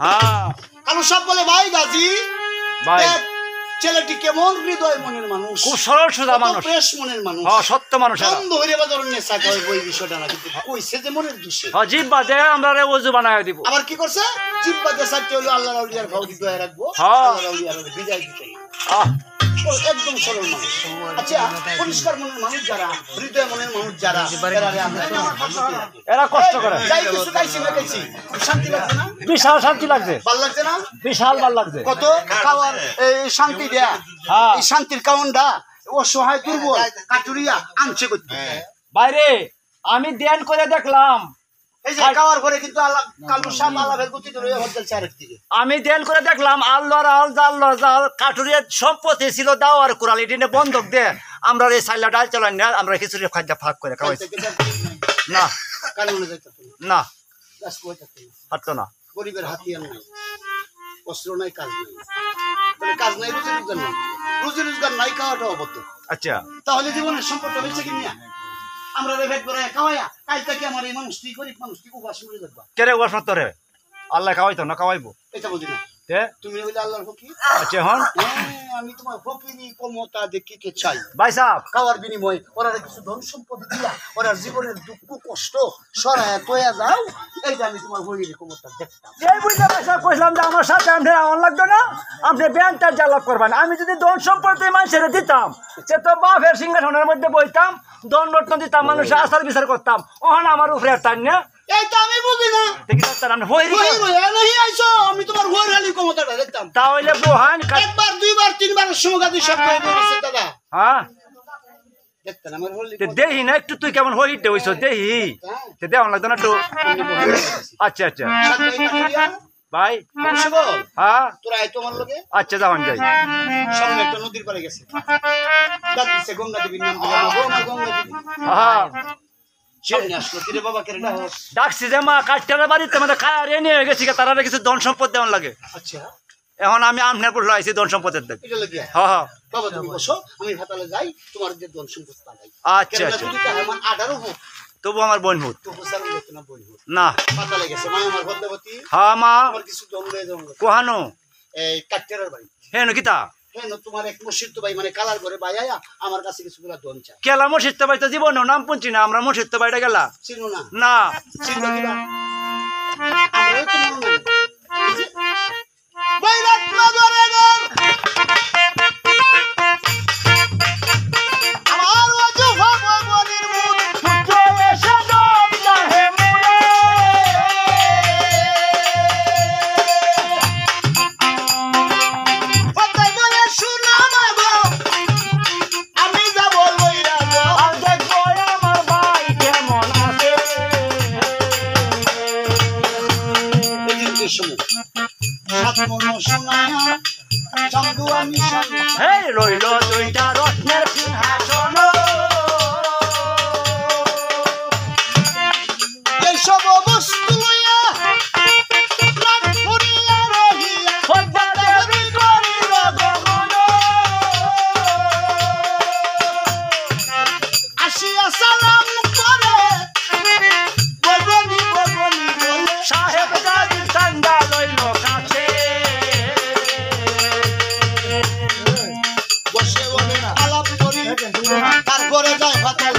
হ্যাঁ কালু সাহেব বলে ভাই গাজী ভাই ছেলেটি কেমন হৃদয় মনের মানুষ, খুব সরল সোজা মানুষ, ফ্রেশ মনের মানুষ, হ্যাঁ সত্য মানুষ, বন্ধ হইরে বাজার নেশা করে ওই বিষয়টা না, কিন্তু কইছে যে মনের দোষে হ্যাঁ জিব্বা দে আমরা রে ওযু বানায় দিব। আবার কি করছে জিব্বা যে সাথে হলো আল্লাহর আউলিয়ার ভাও দয়া রাখবো, হ্যাঁ। আল্লাহর আউলিয়ার বিদায় দিতে না। আহ একদম সরল মানুষ। আচ্ছা পরিষ্কার মনের মানুষ যারা, হৃদয় মনের মানুষ যারা, এরা কষ্ট করে, যাই কিছু খাইছি না খাইছি শান্তি লাগছে না, বিশাল শান্তি লাগছে, ভাল লাগছে না, বিশাল ভাল লাগছে। কত খাওয়ার এই শান্তি দেয়া, হ্যাঁ এই শান্তির কাউন্ডা অসহায় দুর্বল কাটুরিয়া আনছে করতে। বাইরে আমি ধ্যান করে দেখলাম, এই যে খাওয়ার পরে কিন্তু আল্লাহ কালু সাহেব আল্লাহের গতি ধরে হোটেল চারের দিকে আমি ধ্যান করে দেখলাম আল্লাহর আল জাল্লাহর জাল কাঠুরিয়ার সম্পত্তি ছিল দাওয়ার কুড়াল এটি বন্ধক দে আমরা এই সাইলা ডাল চালাই না, আমরা খিচুড়ি খাদ্য ভাগ করে খাওয়াইছি না কানুনে যাইতে না গাছ কইতে পারতো না, গরিবের হাতিয়ার নাই, অস্ত্র নাই, কাজ নাই, তাহলে কাজ নাই, রুজি রোজগার নাই, রুজি রোজগার নাই, খাওয়াটা অবদ্ধ। আচ্ছা তাহলে জীবনের সম্পর্ক হয়েছে কি নিয়া আমরা রে ভেট করে খাওয়াইয়া কাল থেকে আমার এই মানুষটি গরিব মানুষটি উপাস মরে যাবা, কেরে ওয়াস তোরে আল্লাহ খাওয়াইতো না খাওয়াইবো এটা বুঝি না তে তুমি হইলে আল্লাহর ফকির। আচ্ছা হন আমি তোমার ফকিরি ক্ষমতা দেখিতে চাই, ভাই সাহেব খাওয়ার বিনিময়ে ওরা কিছু ধন সম্পদ দিয়া ওরা জীবনের দুঃখ কষ্ট সরায় তয়া যাও, এইটা আমি তোমার ফকিরি ক্ষমতা দেখতাম। এই বুঝতে পারছি কইলাম যে আমার সাথে আপনি আমার লাগতো না, আপনি ব্যাংকটা জ্বালাপ করবেন, আমি যদি ধন সম্পত্তি মানুষের দিতাম সে তো বাপের সিংহাসনের মধ্যে বইতাম, দণ্ডরত্ন দিতাম, মানুষের আচার বিচার করতাম, ওখানে আমার উপরে টান না এইটা আমি বুঝি না, দেখি ডাক্তার আপনি হই ওই রয়া নাহি আইছো, আমি তোমার হইরালি ক্ষমতাটা দেখতাম। তাহলে বোহান একবার দুইবার তিনবার সমগাদি শব্দ হয়ে গেছে দাদা, হ্যাঁ দেখতেন আমার হইলি দেহি না একটু তুই কেমন হইতে হইছ দেহি তে দেওয়ান লাগতো না একটু। আচ্ছা আচ্ছা ভাই হ্যাঁ তোরা আয় তোমার লোকে আচ্ছা যাওয়ান যাই, সামনে একটা নদীর পাড়ে গেছে, ডাক দিছে গঙ্গা দেবীর নাম দিলাম, গঙ্গা দেবী হ্যাঁ সামনে আসলো, কিরে বাবা কেরে ডাক। ডাকছি যে মা কাজটার বাড়িতে আমাদের খায় নিয়ে গেছি তারা কিছু ধন সম্পদ দেওয়ান লাগে, আচ্ছা এখন আমি আপনার পর লাইছি ধন সম্পদের দেখ। এটা লাগিয়া হ্যাঁ হ্যাঁ বাবা তুমি বসো, আমি হাতালে যাই তোমার যে ধন সম্পদ পালাই। আচ্ছা আচ্ছা আমার আডারও হোক তবু আমার বোন হুত তো প্রচার করতে না বই হোক না পাতালে গেছে, মা আমার ভদ্রবতী হ্যাঁ মা আমার কিছু ধন লয়ে যাও কোহানো এই কাটতেরার বাড়ি। হ্যাঁ কিতা হ্যাঁ তোমার এক মসজিদ ভাই মানে কালার করে বাইয়া আমার কাছে কিছুগুলা ধন চায়। কেলা মসজিদ তো বাড়িতে জীবন নাম পুনছি না আমরা মসজিদ তো বাড়িতে গেলা চিনো না না চিনো কিবা আমরাও তো মনে নাই বাইরাত নগরে গর আমার ওয়াজু ভগবানের মুখ সূর্য এসে দম লাহে মুরে কথাই বলে শোনাবো আমি যাব লইরা গো আর দেখবো আমার ভাই কেমন আছে এদিকে শুনো সাত মন শোনায় চন্দু আমি শুনি এই রইল দুইটা রত্নের সিংহাসন এইসব বস্তু লইয়া রাত ফুরিয়া রহিয়া পদ্মা দেবী করিল গমন আসিয়া সালাম করে বগনি বলে সাহেব দাদি চান্দা লইল কাছে বসে বলে আলাপ করি তারপরে যায় ফাতাল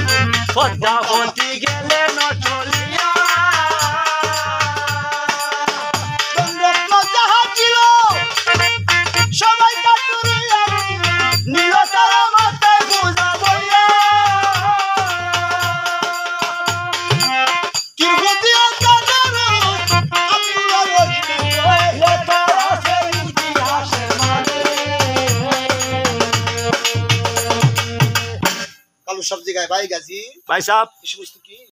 পদ্মাবতী গেলে ন চলিয়া রত্ন যাহা ছিল সবাই কাটুরিয়া নীল তারা মাথায় পূজা বইয়া কিরগদিয়া কাদার আব্দুল্লাহ রহিম তারা সেই ইতিহাসে মানে কালু সব জায়গায় ভাই গাজী ভাই সাহেব এই সমস্ত কি